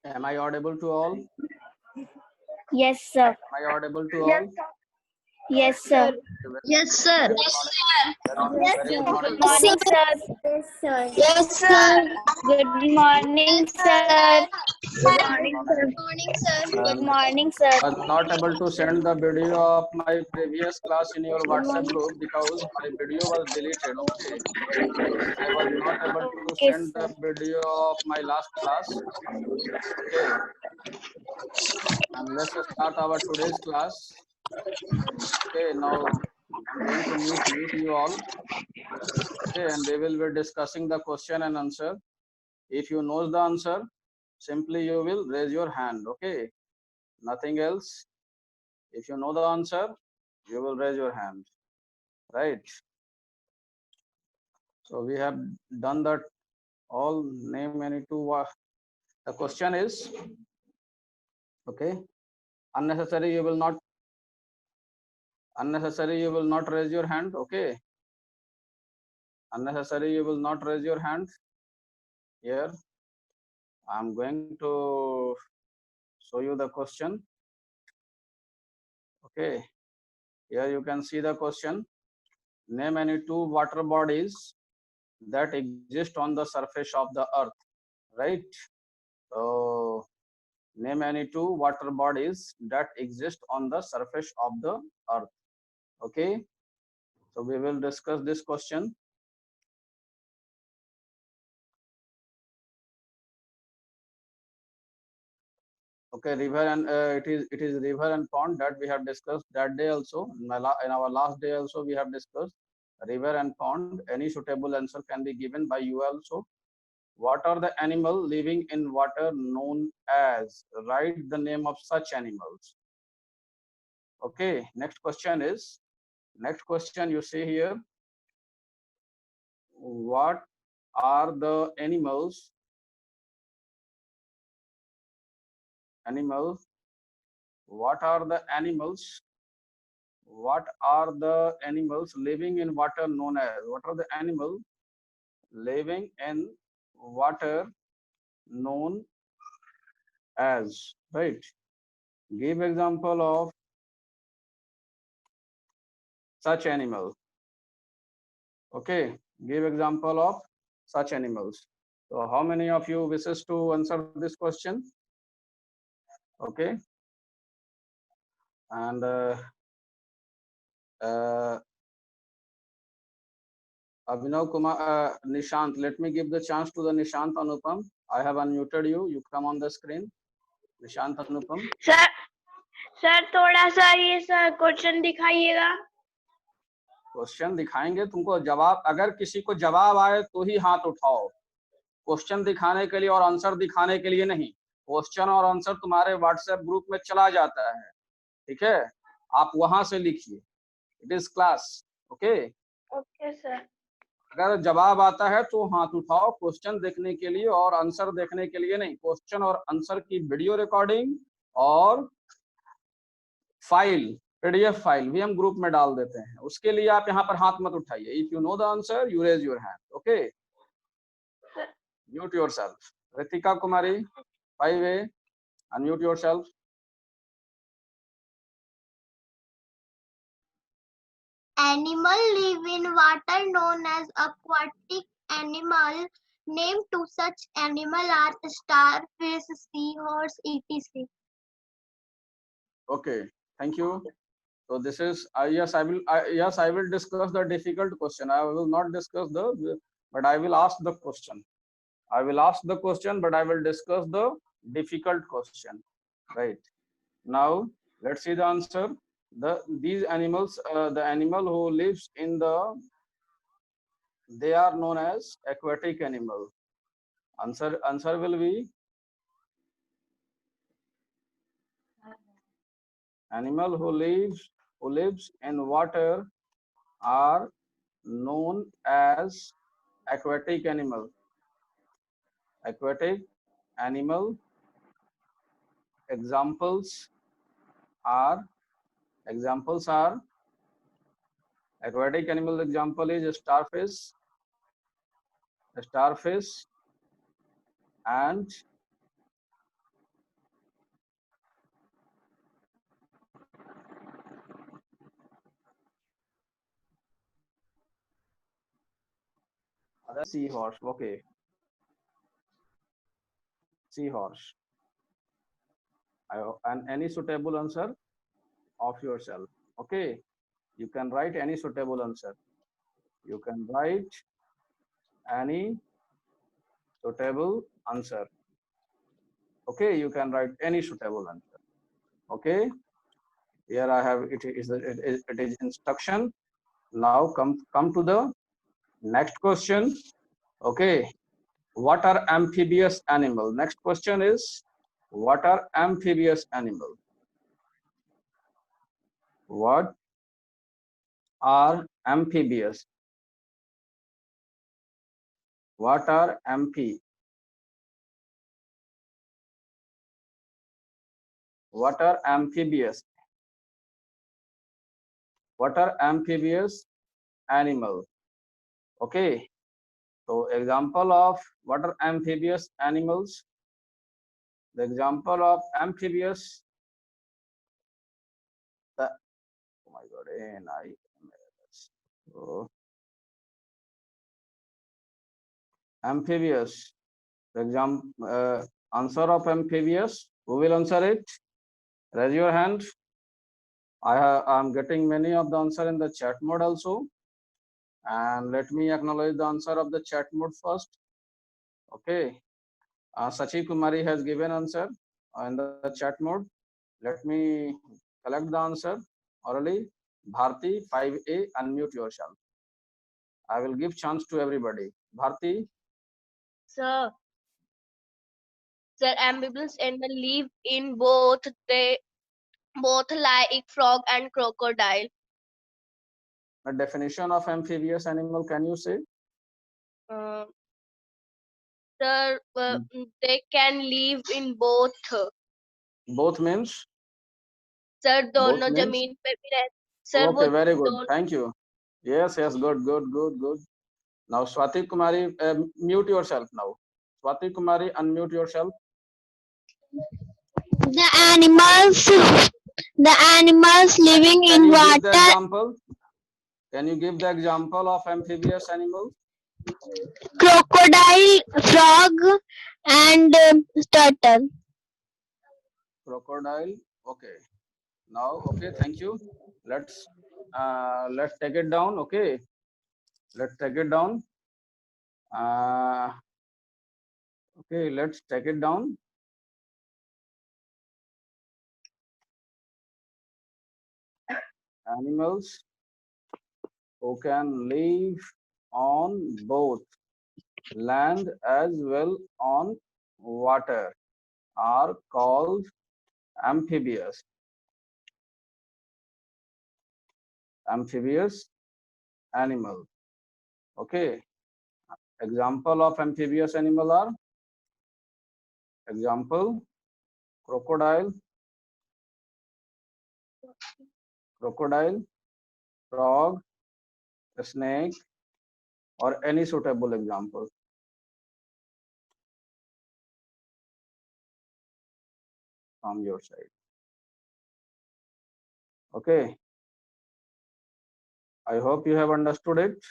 Am I audible to all? Yes, sir. Am I audible to all? Yes, sir. Yes, sir. Very good morning. Good morning, sir. Yes, sir. Yes, sir. Good morning, sir. Good morning, sir. Good morning, sir. I was not able to send the video of my previous class in your WhatsApp group because my video was deleted. Okay, I was not able to Okay, send the sir. video of my last class. Okay, and let's start our today's class. Okay, now I'm going to mute you all. Okay, and we will be discussing the question and answer. If you know the answer, simply you will raise your hand. Okay, nothing else. If you know the answer, you will raise your hand. Right. So we have done that. All name any two. The question is, okay, unnecessary. You will not raise your hand. Okay, unnecessary. You will not raise your hand. Here, I'm going to show you the question. Okay, here you can see the question. Name any two water bodies that exist on the surface of the earth. Right. So name any two water bodies that exist on the surface of the earth. Okay, so we will discuss this question. Okay, river and it is river and pond that we have discussed that day also. In our last day also we have discussed river and pond. Any suitable answer can be given by you also. What are the animal living in water known as? Write the name of such animals. Okay, next question you see here. What are the animals what are the animals living in water known as? What are the animals living in water known as? Right, give example of such animal. Okay, give example of such animals. So how many of you wishes to answer this question? Okay, and Abhinav Kumar, Nishant, let me give the chance to the Nishant Anupam. I have unmuted you. You come on the screen. Nishant Anupam. Sir थोड़ा सा ये sir question दिखाइएगा. Question दिखाएंगे तुमको. जवाब अगर किसी को जवाब आए तो ही हाथ उठाओ. क्वेश्चन दिखाने के लिए और आंसर दिखाने के लिए नहीं. क्वेश्चन और आंसर तुम्हारे व्हाट्सएप ग्रुप में चला जाता है. ठीक है, आप वहां से लिखिए. It is class. Okay, okay sir. अगर जवाब आता है तो हाथ उठाओ. क्वेश्चन देखने के लिए और आंसर देखने के लिए नहीं. क्वेश्चन और आंसर की वीडियो रिकॉर्डिंग और फाइल, पीडीएफ फाइल भी हम ग्रुप में डाल देते हैं. उसके लिए आप यहाँ पर हाथ मत उठाइए. If you know the answer you raise your hand. Okay, mute yourself. Ritika Kumari 5A, unmute yourself. Animal live in water known as aquatic animal. Name to such animal are starfish, seahorse, etc. Okay, thank you. So this is yes, I will discuss the difficult question. I will not discuss but I will ask the question. I will ask the question, but I will discuss the difficult question. Right. Now let's see the answer. These animals, the animal who lives in they are known as aquatic animal. Answer will be animal who lives in water are known as aquatic animal. Aquatic animal examples are aquatic animal example is starfish and Seahorse. Okay. Seahorse. And any suitable answer of yourself. Okay. You can write any suitable answer. You can write any suitable answer. Okay. You can write any suitable answer. Okay. Here I have it is instruction. Now come to the next question. Okay. What are amphibious animal? Next question is, what are amphibious animal? What are amphibious? What are What are amphibious? What are amphibious animal? Okay. So example of what are amphibious animals? The example of amphibious. Oh my God. So, amphibious. The answer of amphibious. Who will answer it? Raise your hand. I'm getting many of the answer in the chat mode also. And let me acknowledge the answer of the chat mode first. Okay. Sachi Kumari has given answer in the chat mode. Let me collect the answer orally. Bharti 5A, unmute yourself. I will give chance to everybody. Bharti. Sir, amphibians animals live in both like frog and crocodile. The definition of amphibious animal, can you say? Sir, they can live in both. Both means? Sir, Both दोनों means? जमीन पे भी रह sir Okay, वो very good. Thank you. Yes, good. Now, Swati Kumari, mute yourself now. Swati Kumari, unmute yourself. The animals living Can in you give the water. example? Can you give the example of amphibious animals? Crocodile, frog, and turtle. Crocodile. Okay. Now, okay. Thank you. Let's take it down. Okay. Let's take it down. Okay. Let's take it down. Animals who can live on both land as well on water are called amphibious. Amphibious animal. Okay. Example of amphibious animal are, example, crocodile, frog, snake, or any suitable example from your side. Okay. I hope you have understood it.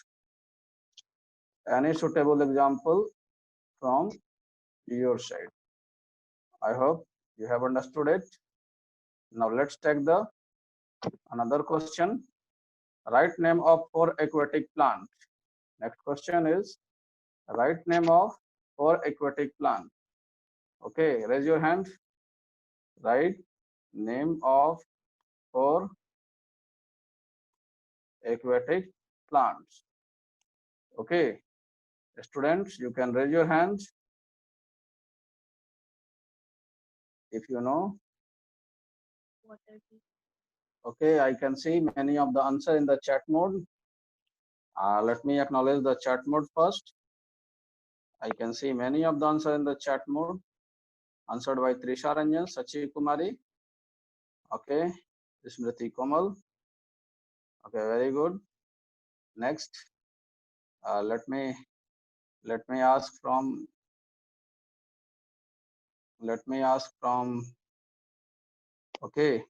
Any suitable example from your side. I hope you have understood it. Now let's take the another question. Right name of 4 aquatic plants. Next question is right name of 4 aquatic plants. Okay, raise your hand. Right name of 4 aquatic plants. Okay, students, you can raise your hands if you know. Okay, I can see many of the answer in the chat mode. Let me acknowledge the chat mode first. I can see many of the answer in the chat mode. Answered by Trisha Ranjan, Sachi Kumari. Okay, Smriti Komal. Okay, very good. Next, let me ask from. Okay.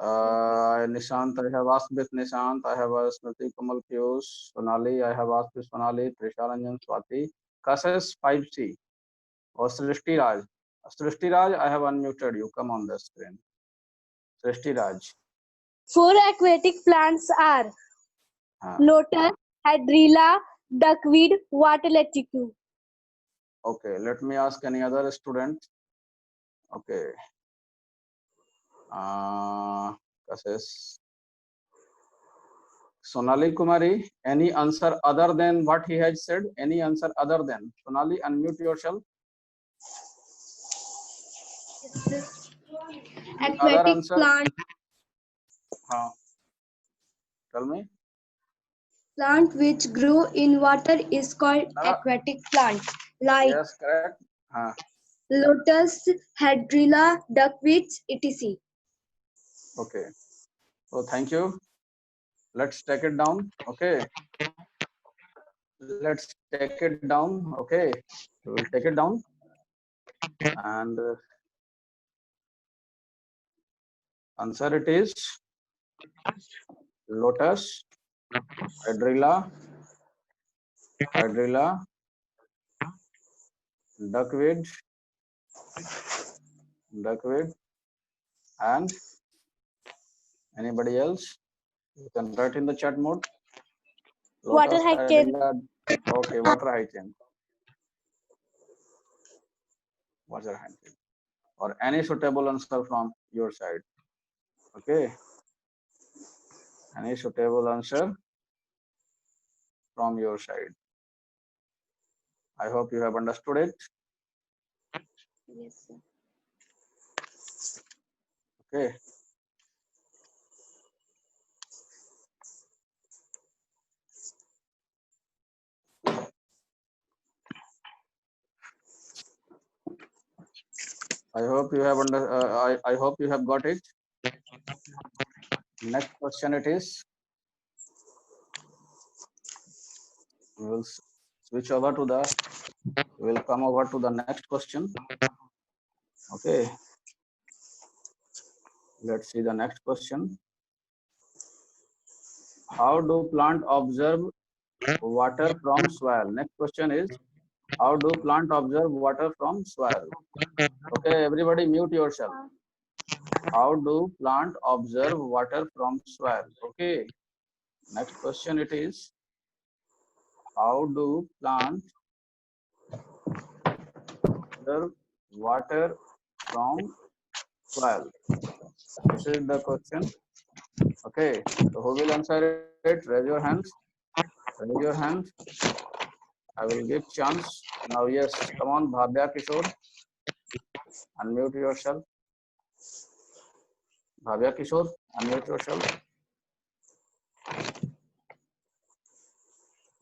Nishant, I have asked with Nishant. I have asked Smriti, Kamal, Piyush, Sonali. I have asked with Sonali, Trisha, Ranjan, Swati. Kasas 5C. Or Srishti Raj. Srishti Raj, I have unmuted you. Come on the screen. Srishti Raj. 4 aquatic plants are lotus, hydrilla, duckweed, water lettuce. Okay, let me ask any other student. Okay. Kasas. Sonali Kumari, any answer other than what he has said? Any answer other than? Sonali, unmute yourself. Other Aquatic answer? plant. Tell me. Plant which grow in water is called aquatic plant. Like Yes, correct. lotus, hydrilla, duckweed, etc. Okay. So thank you. Let's take it down. Okay. Let's take it down. Okay. We will take it down. And answer it is lotus, hydrilla, duckweed, and anybody else? You can write in the chat mode. Water Lotus, hyacinth. hydrilla. Okay, water hyacinth. Water hyacinth. Or any suitable answer from your side. Okay. Any suitable answer from your side. I hope you have understood it. Yes, sir. Okay. I hope you have I hope you have got it. Next question it is. We will switch over to the. We will come over to the next question. Okay. Let's see the next question. How do plant observe water from soil? Next question is, how do plant observe water from soil? Okay, everybody mute yourself. How do plant observe water from soil? Okay. Next question it is, how do plant observe water from soil? This is the question. Okay. So who will answer it? Raise your hands. Raise your hand. I will give chance. Now, yes, come on, Bhavya Kishore. Unmute yourself. Bhavya Kishore, unmute yourself.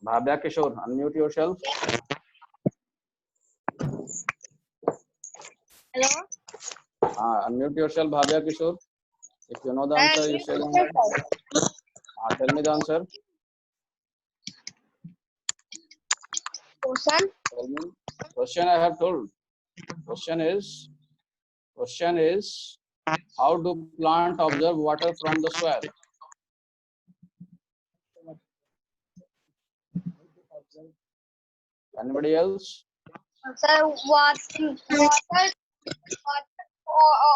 Bhavya Kishore, unmute yourself. Hello. Unmute yourself, Bhavya Kishore. If you know the answer, you say the answer. Tell me the answer. Question. Tell me. Question I have told. Question is, how do plant observe water from the soil? Anybody else? Sir, water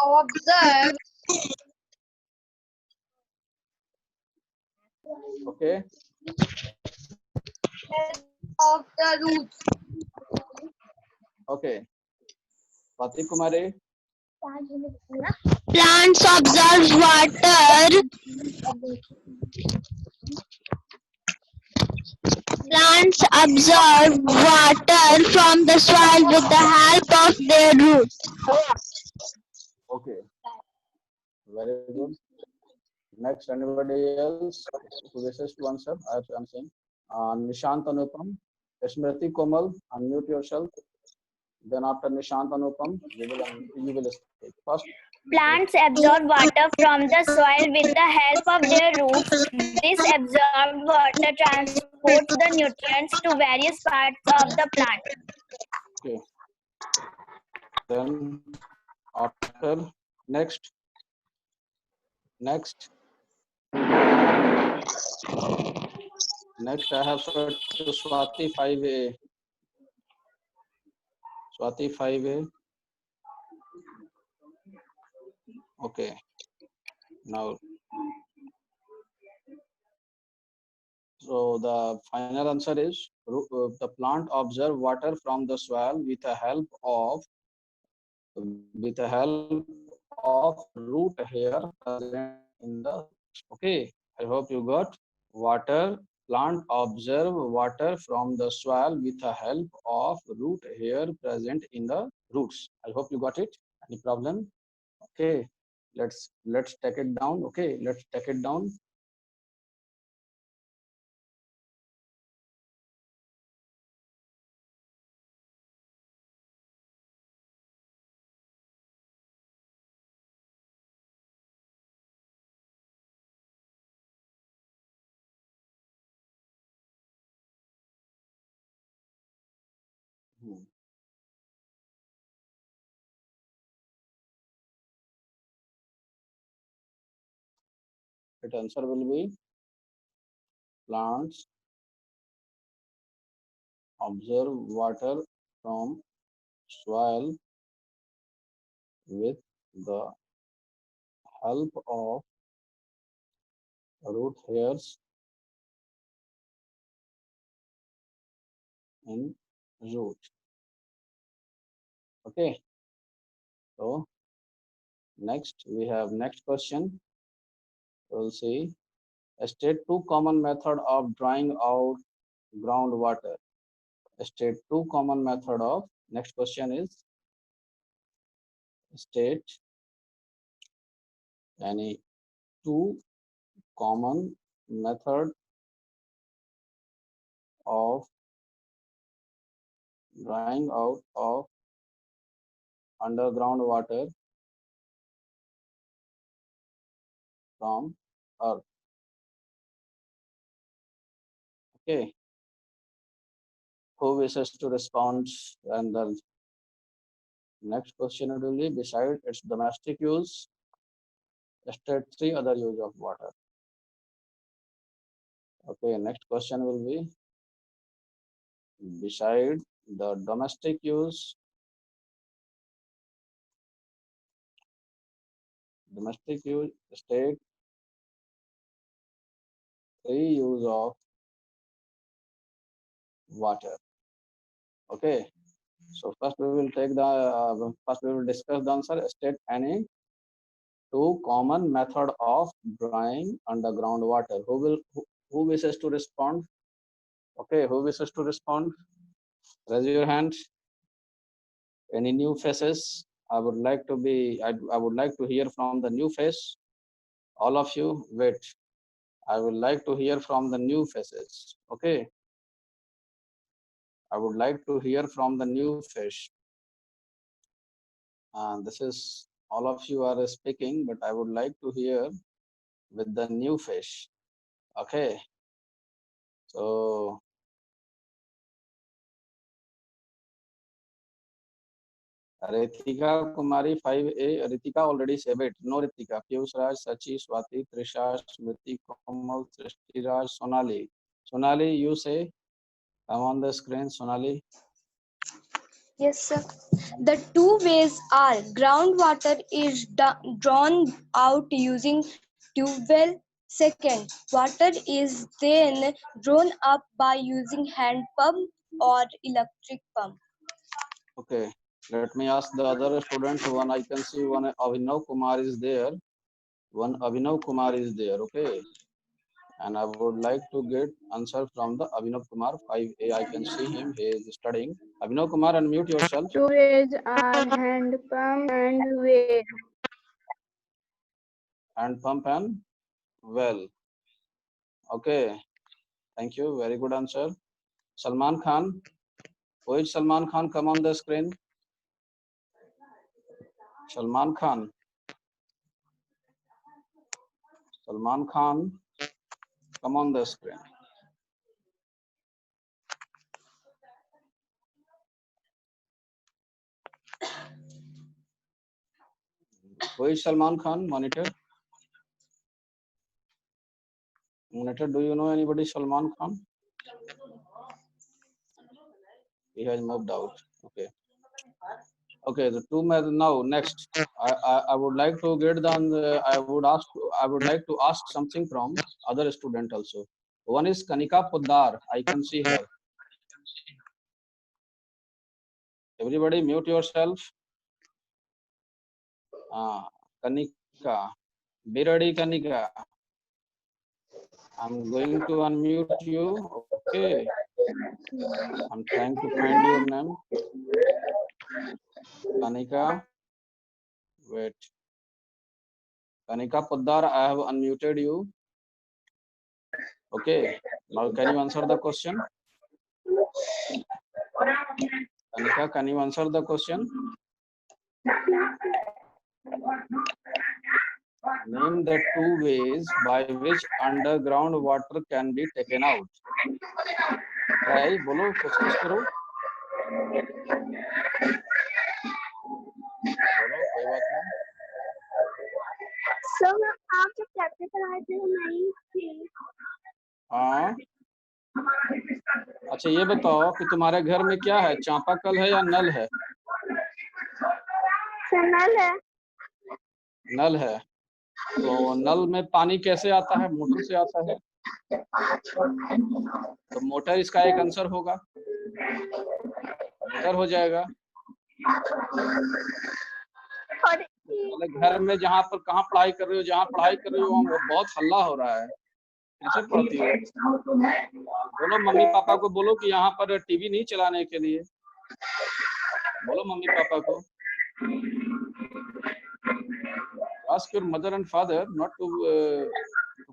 observe. Okay. Of the roots. Okay. Pati Kumari. Plants observe water. Plants absorb water from the soil with the help of their roots. Okay. Very good. Next, anybody else who wishes to answer? I am saying. Nishant Anupam. Smriti Komal, unmute yourself. Then after Nishant Anupam, you will speak. First. Plants absorb water from the soil with the help of their roots. This absorbed water transports the nutrients to various parts of the plant. Okay. Then after next. Next. Next, I have searched to Swati 5A. Swati 5A. Okay. Now, so the final answer is the plant observe water from the soil with the help of root hair present in the roots. Okay. I hope you got water. Plant observe water from the soil with the help of root hair present in the roots. I hope you got it. Any problem? Okay. Let's take it down. Okay. Let's take it down. Its answer will be plants observe water from soil with the help of root hairs in root. Okay. So next we have next question. We'll see. State two common method of drawing out groundwater. State two common method of. Next question is state any two common method of drawing out of underground water from earth. Okay. Who wishes to respond? And the next question will be beside its domestic use, state three other use of water. Okay, next question will be beside the domestic use, state three use of water. Okay, so first we will take the first we will discuss the answer. State any two common method of drawing underground water. Who wishes to respond? Okay, who wishes to respond? Raise your hand. Any new faces? I would like to hear from the new face. All of you, wait. I would like to hear from the new faces. Okay. I would like to hear from the new face. This is all of you are speaking, but I would like to hear with the new face. Okay. So Ritika Kumari 5A. Ritika already said it. No Ritika. Piyush Raj, Sachi, Swati, Trisha, Smriti, Komal, Srishti Raj, Sonali. Sonali, you say. Come on the screen, Sonali. Yes, sir. The two ways are groundwater is drawn out using tube well. Second, water is then drawn up by using hand pump or electric pump. Okay. Let me ask the other students. One I can see one Abhinav Kumar is there. One Abhinav Kumar is there. Okay. And I would like to get answer from the Abhinav Kumar 5A. I can see him. He is studying. Abhinav Kumar, unmute yourself. Two ways are hand pump and well. Hand pump and well. Okay. Thank you. Very good answer. Salman Khan. Who is Salman Khan? Come on the screen. Salman Khan. Salman Khan. Come on the screen. Who is Salman Khan? Monitor. Monitor, do you know anybody Salman Khan? He has moved out. Okay. Okay, the two now next. I would like to get down. I would like to ask something from other student also. One is Kanika Poddar. I can see her. Everybody mute yourself. Kanika. Be ready, Kanika. I'm going to unmute you. Okay. I'm trying to find your name. Kanika. Wait. Kanika Poddar, I have unmuted you. Okay. Now can you answer the question? Kanika, can you answer the question? Name the two ways by which underground water can be taken out. Try, बोलो, कोशिश करो. बोलो, कोई बात नहीं. Sir आप जब chapter पढ़ाए थे नहीं थी. हाँ. अच्छा, ये बताओ कि तुम्हारे घर में क्या है, चापाकल है या नल है? नल है. नल है. तो नल में पानी कैसे आता है? मोटर से आता है. तो मोटर इसका एक आंसर होगा. मोटर हो जाएगा. और घर में जहाँ पर कहाँ पढ़ाई कर रही हो, जहाँ पढ़ाई कर रही हो वहाँ बहुत हल्ला हो रहा है. कैसे पढ़ती हो? बोलो मम्मी पापा को, बोलो कि यहाँ पर टीवी नहीं चलाने के लिए. बोलो मम्मी पापा को. Ask your mother and father not to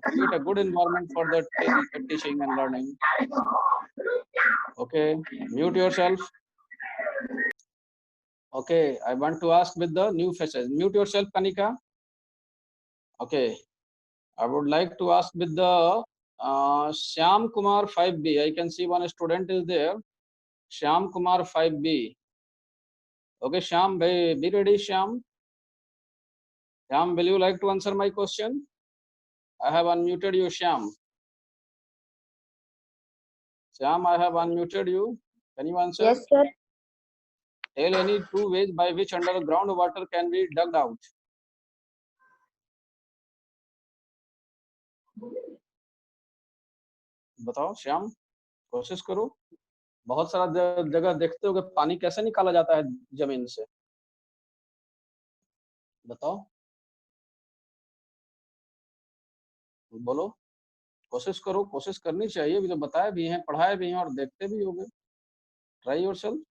create a good environment for the teaching and learning. Okay, mute yourself. Okay, I want to ask with the new faces. Mute yourself, Kanika. Okay, I would like to ask with the Shyam Kumar 5B. I can see one student is there. Shyam Kumar 5B. Okay, Shyam, be ready, Shyam. Shyam, will you like to answer my question? I have unmuted you, Shyam. Shyam, I have unmuted you. Can you answer? Yes, sir. Tell any two ways by which underground water can be dug out. बताओ श्याम, कोशिश करो. बहुत सारा जगह देखते हो कि पानी कैसे निकाला जाता है जमीन से. बताओ, बोलो, कोशिश करो. कोशिश करनी चाहिए. भी तो बताए भी हैं, पढ़ाए भी हैं और देखते भी होगे. Try yourself.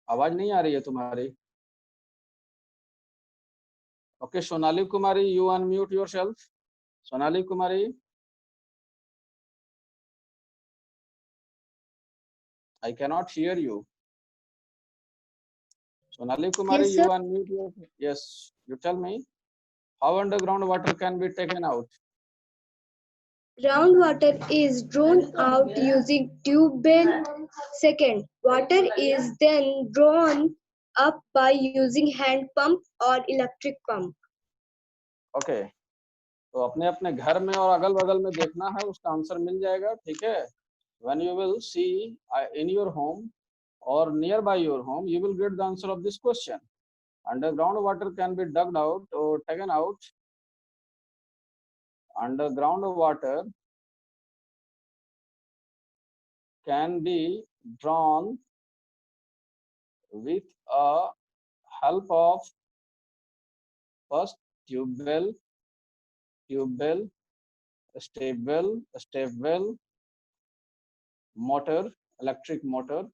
आवाज नहीं आ रही है तुम्हारी. Okay, Sonali Kumari, you unmute yourself. Sonali Kumari, I cannot hear you. Sonali Kumari, Yes, you sir. unmute your. Yes, you tell me how underground water can be taken out. Groundwater is drawn out using tube well. Second, water is then drawn up by using hand pump or electric pump. Okay, तो अपने अपने घर में और अगल बगल में देखना है, उसका आंसर मिल जाएगा. ठीक है. When you will see in your home or nearby your home, you will get the answer of this question. Underground water can be dug out or taken out. Underground water can be drawn with a help of first tube well, step well, motor, electric motor,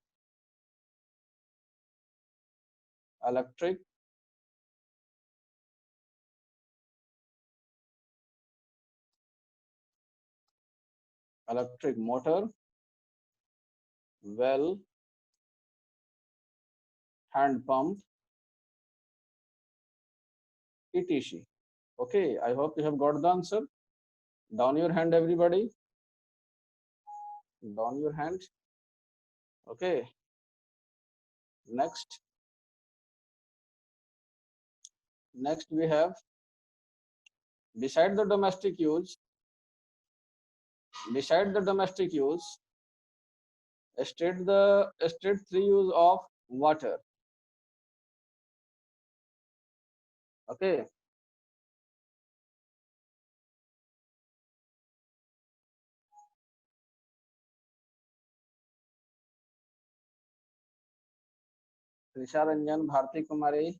electric motor, well, hand pump, etc. Okay, I hope you have got the answer. Down your hand, everybody. Down your hand. Okay. Next we have, beside the domestic use, Beside the domestic use, state three use of water. Okay. Trisha Ranjan, Bharti Kumari.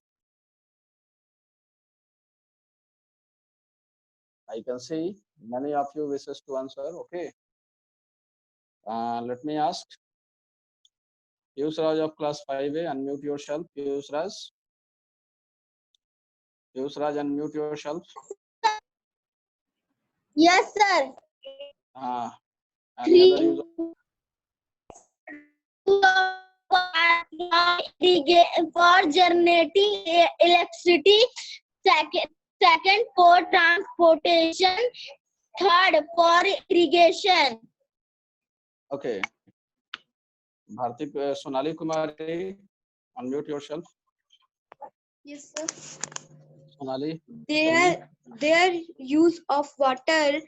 I can see many of you wishes to answer. Okay. Let me ask. Piyush Raj of class 5A, unmute yourself. Piyush Raj. Piyush Raj, unmute yourself. Yes, sir. Any other use? For generating electricity, second for transportation, third for irrigation. Okay. Bharti, Sonali Kumari, unmute yourself. Yes, sir. Sonali. Their use of water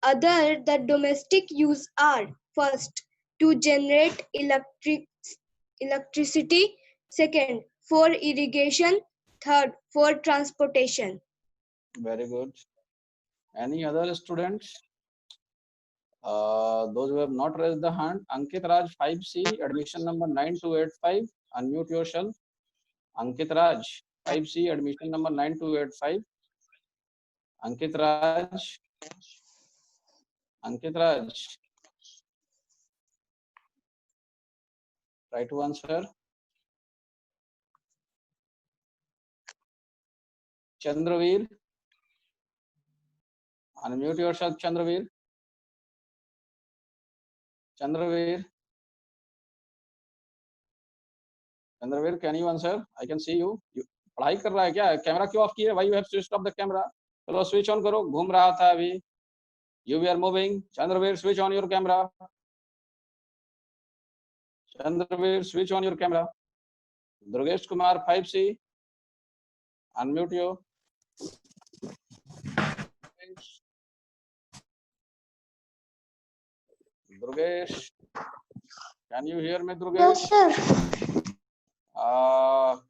other the domestic use are first to generate electricity, second for irrigation, third for transportation. Very good. Any other students? Those who have not raised the hand, Ankit Raj 5C, admission number 9285. Unmute yourself. Ankit Raj 5C, admission number 9285. Ankit Raj. Ankit Raj. Try to answer. Chandraveer. Unmute yourself, Chandraveer. Chandraveer. Chandraveer, can you answer? I can see you. पढ़ाई कर रहा है क्या? Camera क्यों of किया? Why you have switched off the camera? चलो switch on करो. घूम रहा था अभी. You were moving. Chandraveer, switch on your camera. Chandraveer, switch on your camera. Durgesh Kumar 5C. Unmute you. Durgesh. Can you hear me, Durgesh? Yes, sir.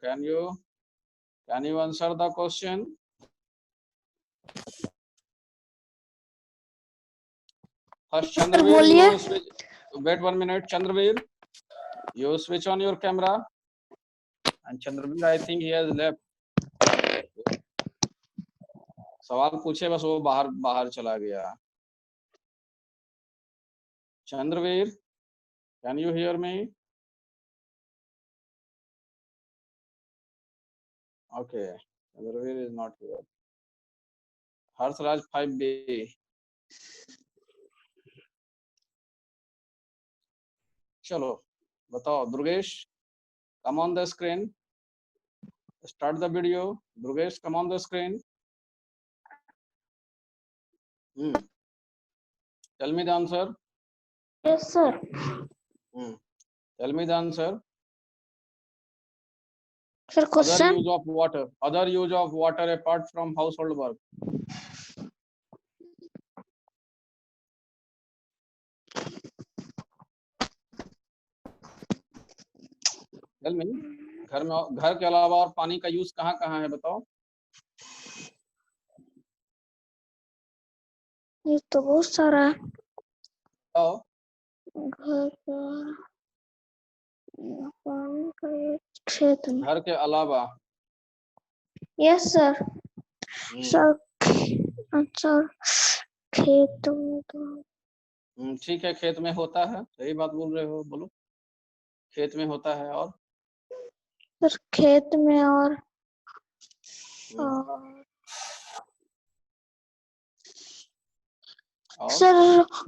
Can you answer the question? First, Chandraveer, you switch. Wait 1 minute, Chandraveer. You switch on your camera. And Chandraveer, I think he has left. सवाल पूछे बस वो बाहर चला गया. Chandraveer, can you hear me? Okay, Chandraveer is not here. Harsraj 5B. चलो बताओ Durgesh, come on the screen. Start the video. Durgesh, come on the screen. Tell me the answer. Yes, sir. Tell me the answer. Sir, question. Other use of water apart from household work. Tell me. घर के अलावा और पानी का use कहाँ है बताओ. ये तो बहुत सारा है. बताओ. घर के अलावा. Yes sir. सर अच्छा खेत में. ठीक है, खेत में होता है. सही बात बोल रहे हो, बोलो. खेत में होता है और सर खेत में और सर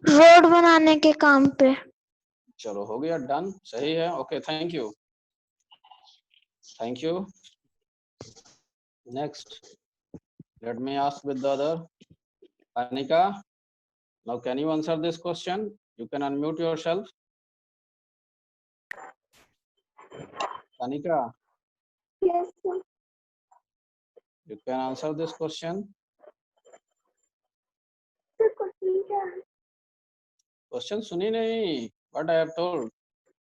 रोड बनाने के काम पे. चलो हो गया, डन. सही है. Okay, thank you. Next, let me ask with the other. Anika, now can you answer this question? You can unmute yourself. Anika. Yes, sir. You can answer this question. Question suni nahi. What I have told.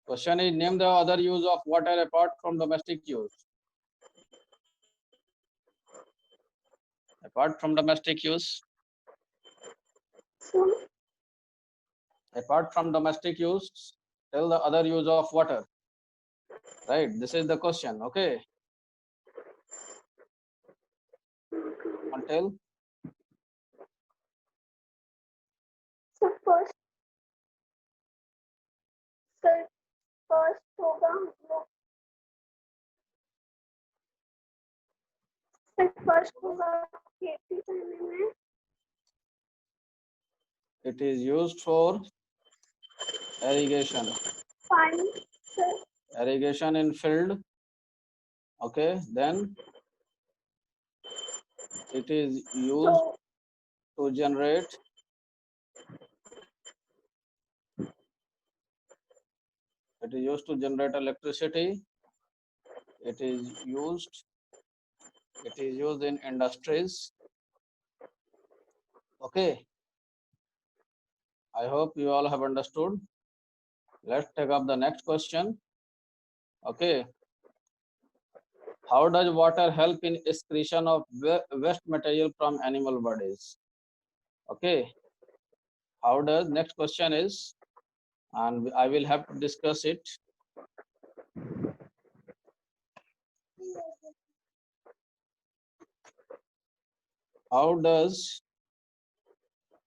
Question is name the other use of water apart from domestic use. Apart from domestic use. Apart from domestic use, tell the other use of water. Right. This is the question. Okay. Until. So first होगा हम लोग first होगा खेती करने में It is used for irrigation. पानी Irrigation in field. Okay. Then it is used to generate electricity. It is used in industries. Okay. I hope you all have understood. Let's take up the next question. Okay. How does water help in excretion of waste material from animal bodies? Okay. How does, next question is, and I will have to discuss it. How does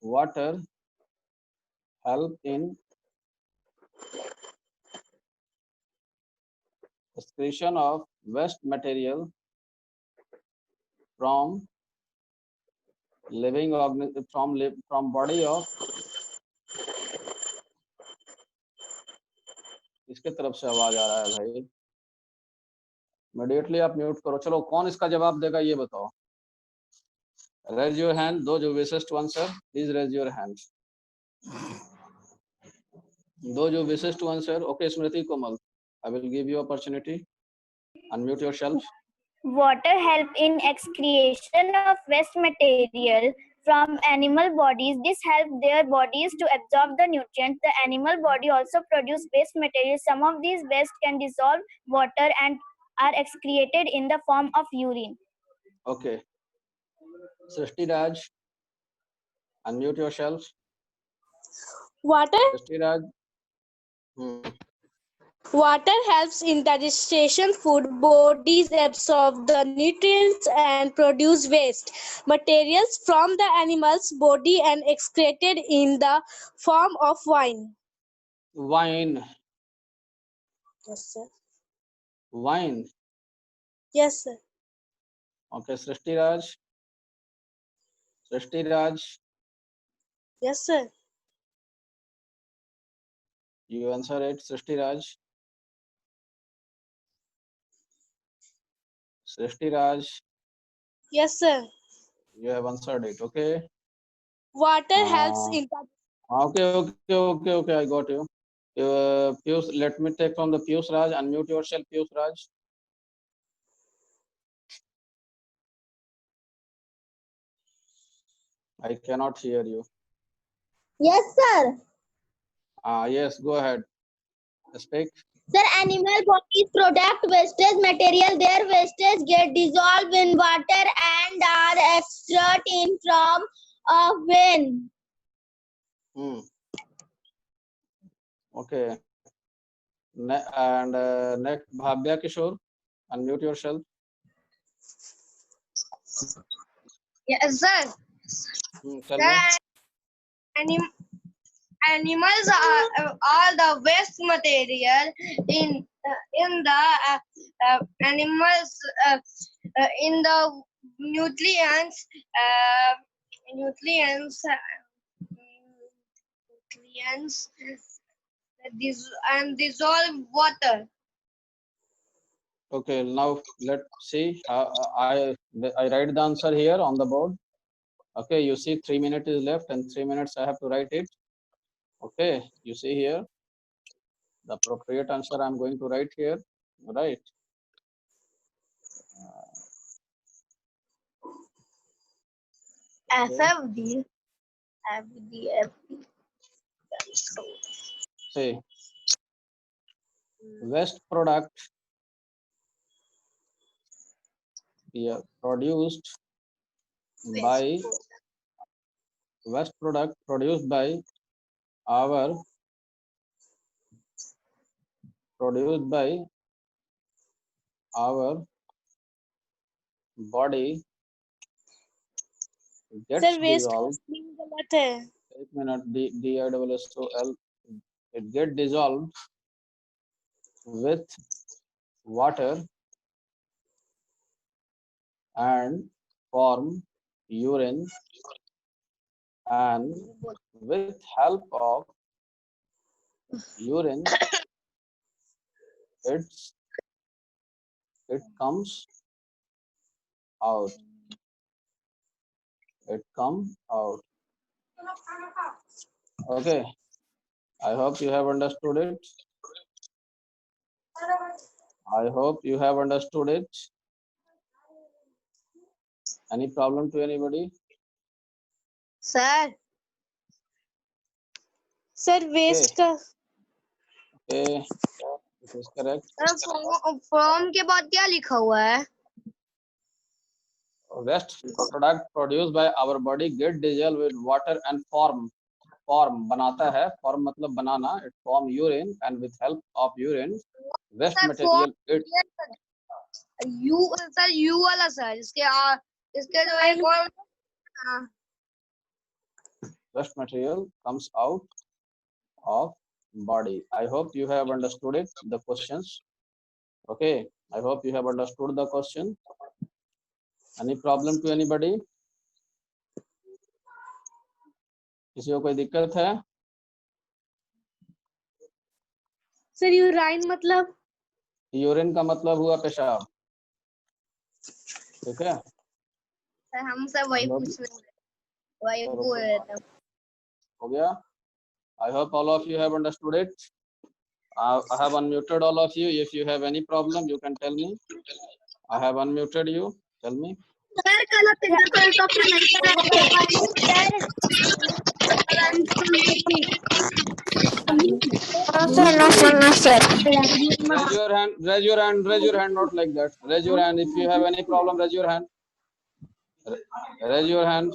water help in excretion of waste material from living from body of, किसके तरफ से आवाज आ रहा है भाई? Immediately आप mute करो. चलो कौन इसका जवाब देगा ये बताओ. Raise your hand. Those who wishes to answer, please raise your hand. Those who wishes to answer. Okay, Smriti Komal, I will give you opportunity. Unmute yourself. Water help in excretion of waste material from animal bodies. This helps their bodies to absorb the nutrients. The animal body also produce waste material. Some of these waste can dissolve water and are excreted in the form of urine. Okay. Srishti Raj, unmute yourself. Water Srishti Raj. Water helps in digestion. Food bodies absorb the nutrients and produce waste materials from the animal's body and excreted in the form of wine. Wine. Yes, sir. Wine. Yes, sir. Okay, Srishti Raj. Srishti Raj, Yes, sir. you answer it. Srishti Raj. Srishti Raj, Yes, sir. you have answered it. Okay. Water helps in Okay. I got you. Piyush, let me take from the Piyush Raj. Unmute yourself, Piyush Raj. I cannot hear you. Yes, sir. Yes, go ahead. Speak. Sir, animal bodies product wastage material. Their wastage get dissolved in water and are extracted in from of wind. Okay. Next, Bhavya Kishore, unmute yourself. Yes, sir. Tell me. Animals are all the waste material in the animals in the nutrients and dissolve water. Okay, now let's see. I write the answer here on the board. Okay, you see 3 minutes is left and 3 minutes I have to write it. Okay, you see here the appropriate answer I'm going to write here. Right. FFD. Say waste product produced by waste product produced by our body gets sir waste का dissolved. Spelling गलत है. एक minute, DISSOL, it get dissolved with water and form urine, and with help of urine it comes out. Okay, I hope you have understood it. Any problem to anybody? Sir waste का Okay, it is correct. Form के बाद क्या लिखा हुआ है? Waste product produced by our body get dissolved with water and form बनाता है. Form मतलब बनाना. It form urine, and with help of urine waste material you वाला सर इसके जो एक और waste material comes out of body. I hope you have understood it, the questions. Okay, I hope you have understood the question. Any problem to anybody? किसी को कोई दिक्कत है? सर यूराइन मतलब यूरिन का मतलब हुआ पेशाब. ठीक है, सर हम सब वही पूछ रहे हैं, वही बोल रहे थे. हो गया. I hope all of you have understood it. I have unmuted all of you. If you have any problem, you can tell me. I have unmuted you. Tell me. Sir कल Raise your hand. Raise your hand. Raise your hand. Not like that. Raise your hand. If you have any problem, raise your hand. Raise your hand.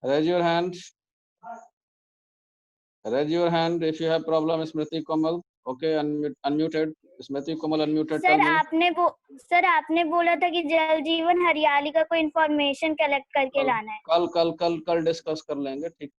Raise your hand. Raise your hand if you have problem. Smriti Komal. Okay, unmuted. Smriti Komal unmuted. Sir आपने बोला था कि जल जीवन हरियाली का कोई information collect करके लाना है. कल डिस्कस कर लेंगे. ठीक